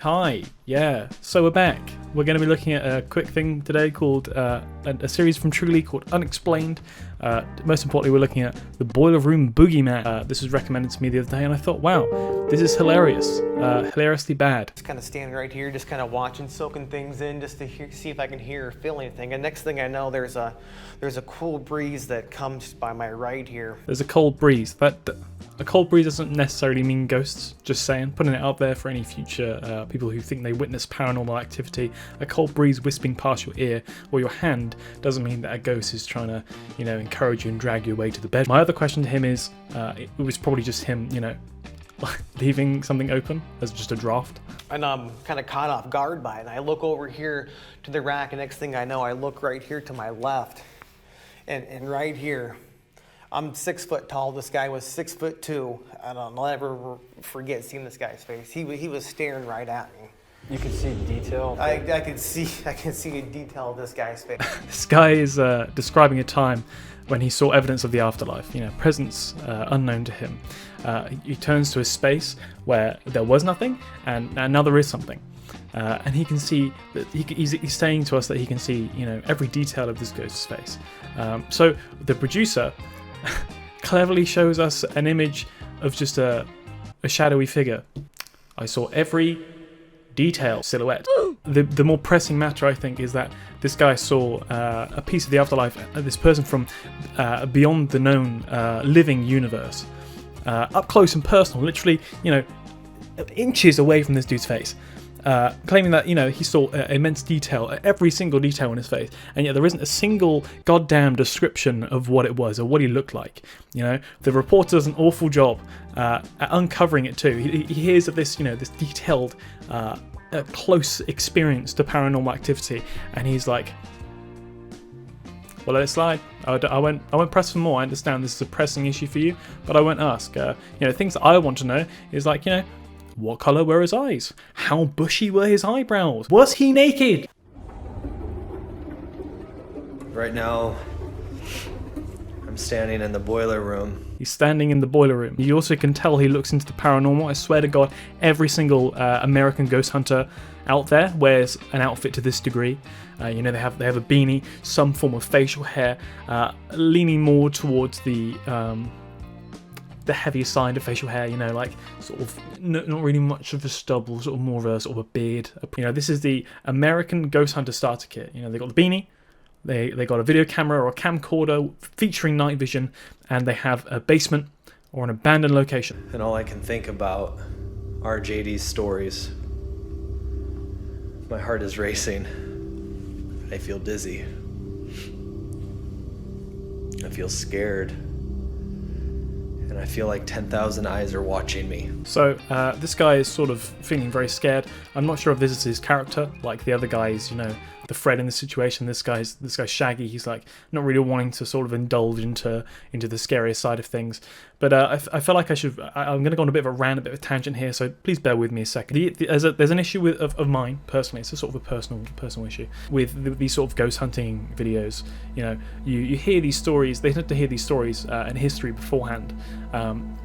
Hi, yeah, so we're back. We're going to be looking at a quick thing today called a series from Truly called Unexplained. Most importantly, we're looking at the Boiler Room Boogeyman. This was recommended to me the other day, and I thought, wow, this is hilarious, hilariously bad. Just kind of standing right here, just kind of watching, soaking things in, just to see if I can hear or feel anything. And next thing I know, there's a cool breeze that comes by my right here. There's a cold breeze. A cold breeze doesn't necessarily mean ghosts, just saying. Putting it out there for any future people who think they witness paranormal activity. A cold breeze wisping past your ear or your hand doesn't mean that a ghost is trying to, encourage you and drag you away to the bed. My other question to him is, it was probably just him, leaving something open as just a draft. And I'm kind of caught off guard by it. And I look over here to the rack, and next thing I know, I look right here to my left. And right here, I'm 6 foot tall. This guy was 6'2". I'll never forget seeing this guy's face. He was staring right at me. You can see detail. I can see a detail of this guy's face. This guy is describing a time when he saw evidence of the afterlife. Presence unknown to him. He turns to a space where there was nothing, and now there is something. And he can see that he's saying to us that he can see, every detail of this ghost's face. So the producer cleverly shows us an image of just a shadowy figure. I saw every detail silhouette. The more pressing matter, I think, is that this guy saw a piece of the afterlife, this person from beyond the known living universe, up close and personal, literally, inches away from this dude's face. Claiming that, he saw immense detail, every single detail in his face, and yet there isn't a single goddamn description of what it was or what he looked like. The reporter does an awful job at uncovering it too. He hears of this, this detailed, close experience to paranormal activity, and he's like, well, let it slide. I won't press for more. I understand this is a pressing issue for you, but I won't ask. Things that I want to know is like, what colour were his eyes? How bushy were his eyebrows? Was he naked? Right now, I'm standing in the boiler room. He's standing in the boiler room. You also can tell he looks into the paranormal. I swear to God, every single American ghost hunter out there wears an outfit to this degree. They have a beanie, some form of facial hair, leaning more towards the heavier side of facial hair, like sort of not really much of a stubble, sort of more of a sort of a beard. This is the American ghost hunter starter kit. They got the beanie, they got a video camera or a camcorder featuring night vision, and they have a basement or an abandoned location. And all I can think about are JD's stories. My heart is racing. I feel dizzy. I feel scared. And I feel like 10,000 eyes are watching me. So this guy is sort of feeling very scared. I'm not sure if this is his character, like the other guys, the Fred in this situation. This guy's Shaggy. He's like not really wanting to sort of indulge into the scariest side of things. But I feel like I'm going to go on a bit of a rant, a bit of a tangent here. So please bear with me a second. There's an issue of mine personally. It's a sort of a personal issue with these sort of ghost hunting videos. You hear these stories. They tend to hear these stories and history beforehand,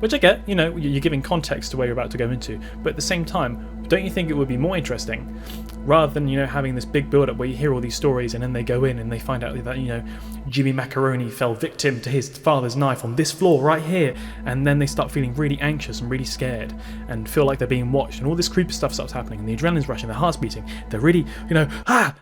which I get. You're giving context to where you're about to go into. But at the same time, don't you think it would be more interesting, rather than having this big build-up where you hear all these stories and then they go in and they find out that Jimmy Macaroni fell victim to his father's knife on this floor right here, and then they start feeling really anxious and really scared and feel like they're being watched, and all this creepy stuff starts happening, and the adrenaline's rushing, their heart's beating, they're really I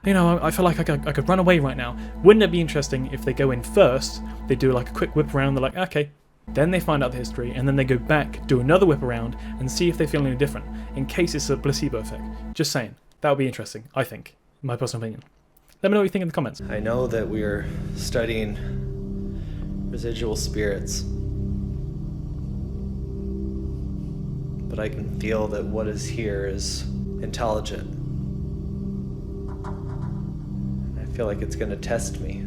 feel like I could run away right now. Wouldn't it be interesting if they go in first, they do like a quick whip around, they're like, okay, then they find out the history, and then they go back, do another whip around, and see if they feel any different, in case it's a placebo effect. Just saying. That would be interesting, I think, in my personal opinion. Let me know what you think in the comments. I know that we are studying residual spirits, but I can feel that what is here is intelligent. I feel like it's going to test me.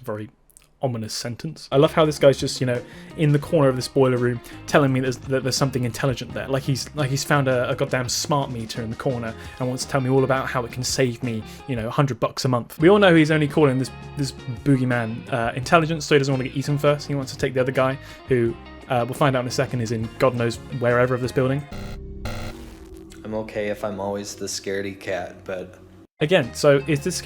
Very ominous sentence. I love how this guy's just, in the corner of this boiler room telling me that there's something intelligent there. Like he's found a goddamn smart meter in the corner and wants to tell me all about how it can save me, $100 a month. We all know he's only calling this boogeyman intelligent, so he doesn't want to get eaten first. He wants to take the other guy, who we'll find out in a second is in God knows wherever of this building. I'm okay if I'm always the scaredy cat, but Again, so is this his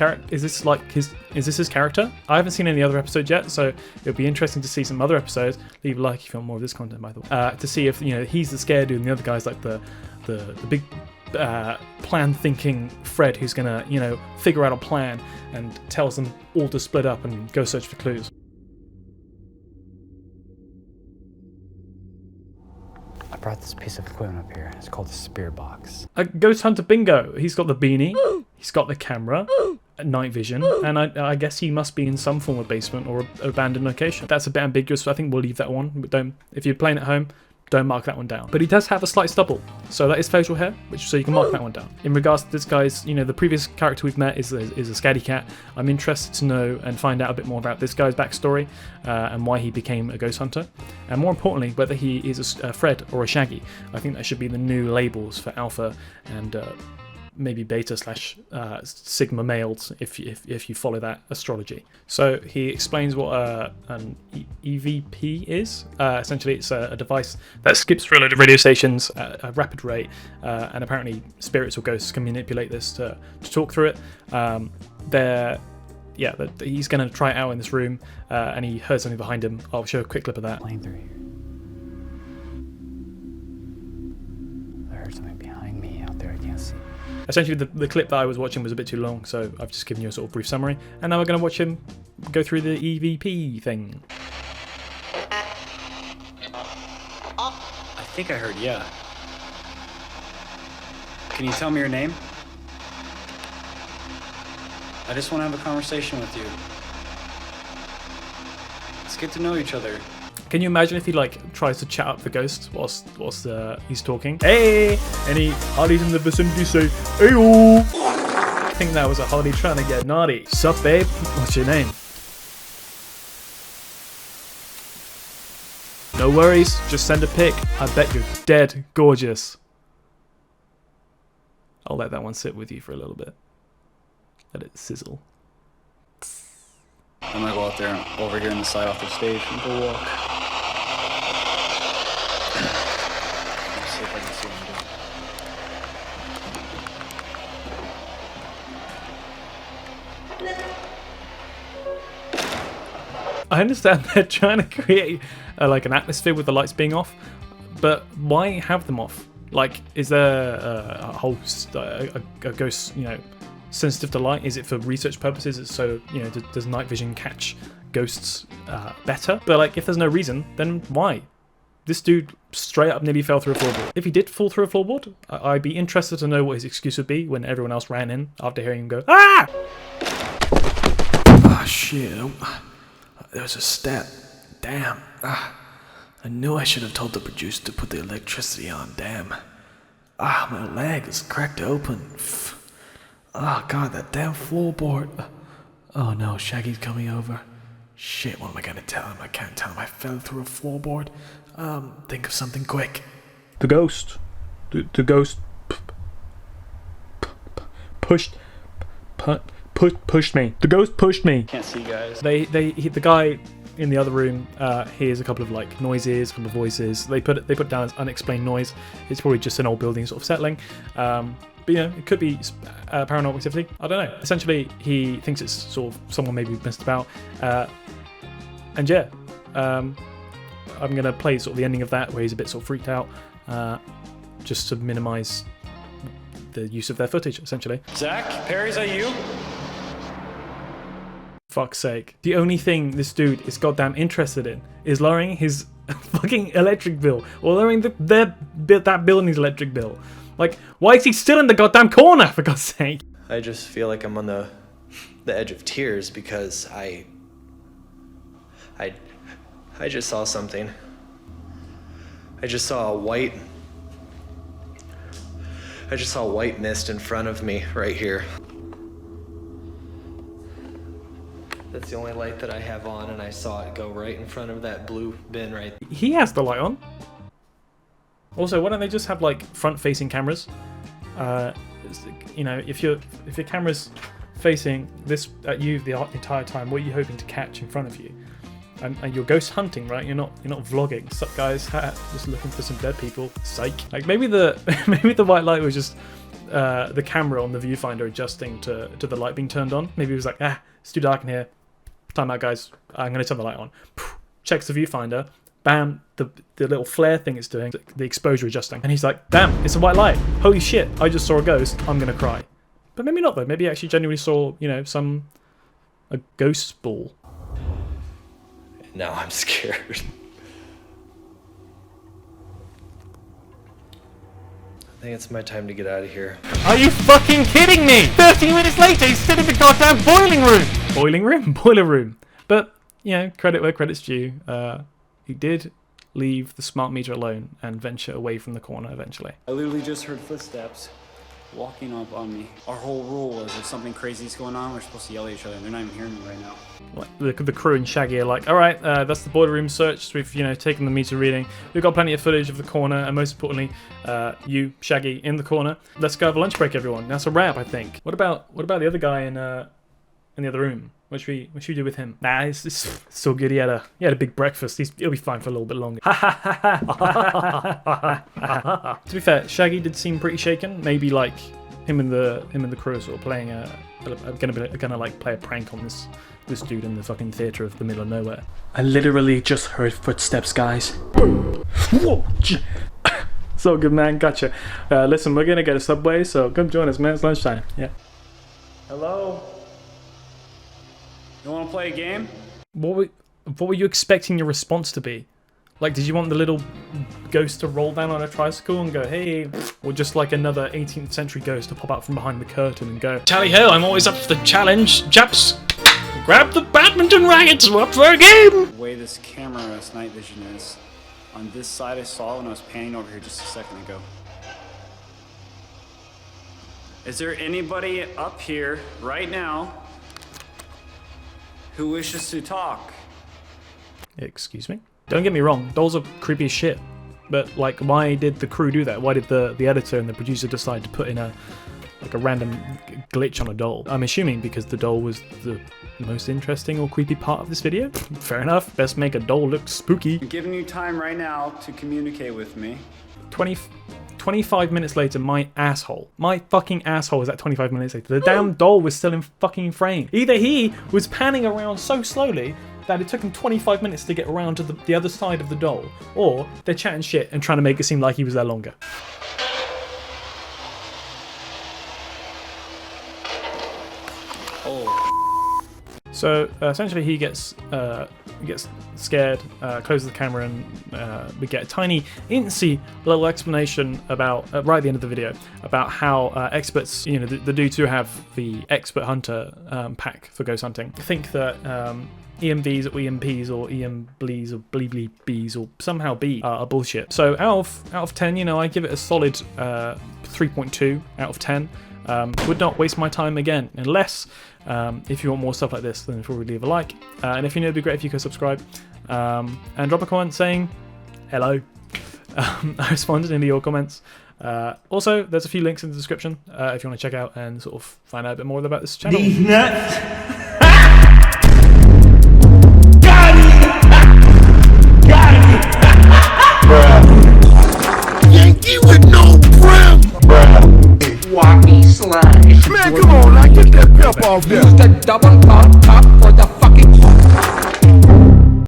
character? I haven't seen any other episodes yet, so it'll be interesting to see some other episodes. Leave a like if you want more of this content, by the way. To see if he's the scared dude and the other guy's like the big plan thinking Fred who's gonna figure out a plan and tells them all to split up and go search for clues. I brought this piece of equipment up here. It's called a spear box. A ghost hunter bingo. He's got the beanie, he's got the camera, night vision, and I guess he must be in some form of basement or abandoned location. That's a bit ambiguous, so I think we'll leave that one. But if you're playing at home, don't mark that one down. But he does have a slight stubble, so that is facial hair, so you can mark that one down. In regards to this guy's, the previous character we've met is a scaredy cat. I'm interested to know and find out a bit more about this guy's backstory and why he became a ghost hunter, and more importantly, whether he is a Fred or a Shaggy. I think that should be the new labels for Alpha and maybe Beta / Sigma males if you follow that astrology. So he explains what an EVP is. Essentially, it's a device that skips through a load of radio stations at a rapid rate, and apparently spirits or ghosts can manipulate this to talk through it. He's going to try it out in this room, and he heard something behind him. I'll show a quick clip of that. Playing through here. I heard something behind me out there. I can't see. Essentially, the clip that I was watching was a bit too long, so I've just given you a sort of brief summary. And now we're going to watch him go through the EVP thing. I think I heard yeah. Can you tell me your name? I just want to have a conversation with you. Let's get to know each other. Can you imagine if he tries to chat up the ghost whilst he's talking? Hey! Any Harleys in the vicinity say, hey-oh! I think that was a Harley trying to get naughty. Sup, babe? What's your name? No worries, just send a pic. I bet you're dead gorgeous. I'll let that one sit with you for a little bit. Let it sizzle. I'm gonna go out there over here on the side off the stage and go walk. Let's see if I can see him do. I understand they're trying to create an atmosphere with the lights being off, but why have them off? Is there a host, a ghost, sensitive to light? Is it for research purposes? It's so, does night vision catch ghosts better? But if there's no reason, then why? This dude straight up nearly fell through a floorboard. If he did fall through a floorboard, I'd be interested to know what his excuse would be when everyone else ran in after hearing him go, ah! Ah, shit. There was a step. Damn. I knew I should have told the producer to put the electricity on. Damn. My leg is cracked open. Oh, God, that damn floorboard. Oh, no, Shaggy's coming over. Shit, what am I gonna tell him? I can't tell him I fell through a floorboard. Think of something quick. The ghost. The ghost pushed me. The ghost pushed me. Can't see, guys. The guy in the other room hears a couple of noises, a couple of voices. They put it down as unexplained noise. It's probably just an old building sort of settling. But it could be paranormal activity. I don't know. Essentially, he thinks it's sort of someone maybe messed about. I'm gonna play sort of the ending of that where he's a bit sort of freaked out, just to minimize the use of their footage, essentially. Zach, Perry, is that you? Fuck's sake. The only thing this dude is goddamn interested in is lowering his fucking electric bill, or lowering that bill in his electric bill. Why is he still in the goddamn corner, for God's sake? I just feel like I'm on the edge of tears because I just saw something. I just saw a white mist in front of me right here. That's the only light that I have on, and I saw it go right in front of that blue bin right there. He has the light on. Also, why don't they just have front-facing cameras? If your camera's facing this at you the entire time, what are you hoping to catch in front of you? and you're ghost hunting, right? You're not vlogging. Sup guys, just looking for some dead people. Psych. Like maybe the maybe the white light was just the camera on the viewfinder adjusting to the light being turned on. Maybe it was like, it's too dark in here. Time out, guys. I'm gonna turn the light on. Checks the viewfinder. Bam, the little flare thing it's doing, the exposure adjusting. And he's like, damn, it's a white light. Holy shit, I just saw a ghost. I'm gonna cry. But maybe not though. Maybe he actually genuinely saw, you know, a ghost ball. Now I'm scared. I think it's my time to get out of here. Are you fucking kidding me? 30 minutes later, he's still in the goddamn boiling room. Boiling room? Boiler room. But, you know, credit where credit's due. He did leave the smart meter alone and venture away from the corner eventually. I literally just heard footsteps walking up on me. Our whole rule was if something crazy is going on, we're supposed to yell at each other, and they're not even hearing me right now. The crew and Shaggy are like, all right, that's the boiler room search. We've, you know, taken the meter reading. We've got plenty of footage of the corner, and most importantly, you, Shaggy, in the corner. Let's go have a lunch break, everyone. That's a wrap, I think. What about the other guy in the other room? What should we do with him? Nah, it's so good. He had a big breakfast. He'll be fine for a little bit longer. To be fair, Shaggy did seem pretty shaken. Maybe like him and the crew are sort of playing gonna like play a prank on this dude in the fucking theater of the middle of nowhere. I literally just heard footsteps, guys. Whoa! So good, man. Gotcha. Listen, we're gonna get a Subway, so come join us, man. It's lunchtime. Yeah. Hello? You want to play a game? What were you expecting your response to be? Like, did you want the little ghost to roll down on a tricycle and go, hey, or just like another 18th century ghost to pop out from behind the curtain and go, tally ho, I'm always up for the challenge, chaps. Grab the badminton rackets, we're up for a game. The way this camera's night vision is, on this side I saw when I was panning over here just a second ago. Is there anybody up here right now who wishes to talk? Excuse me? Don't get me wrong, dolls are creepy as shit. But like, why did the crew do that? Why did the editor and the producer decide to put in a random glitch on a doll? I'm assuming because the doll was the most interesting or creepy part of this video. Fair enough. Best make a doll look spooky. I'm giving you time right now to communicate with me. 25 minutes later, my fucking asshole was at 25 minutes later. The damn doll was still in fucking frame. Either he was panning around so slowly that it took him 25 minutes to get around to the other side of the doll, or they're chatting shit and trying to make it seem like he was there longer. So essentially he gets scared, closes the camera, and we get a tiny, incy little explanation about, right at the end of the video, about how experts, you know, the dudes who have the expert hunter pack for ghost hunting, think that EMVs or EMPs or EMBlees or bleeblees or somehow B are bullshit. So out of 10, you know, I give it a solid 3.2 out of 10. Would not waste my time again, unless if you want more stuff like this, then probably leave a like. And if you know, it'd be great if you could subscribe and drop a comment saying hello. I responded into your comments. Also, there's a few links in the description if you want to check out and sort of find out a bit more about this channel. These nuts. Yankee with no brim. Wappy slide. Man, come on, now get that pep off there. Use the double top for the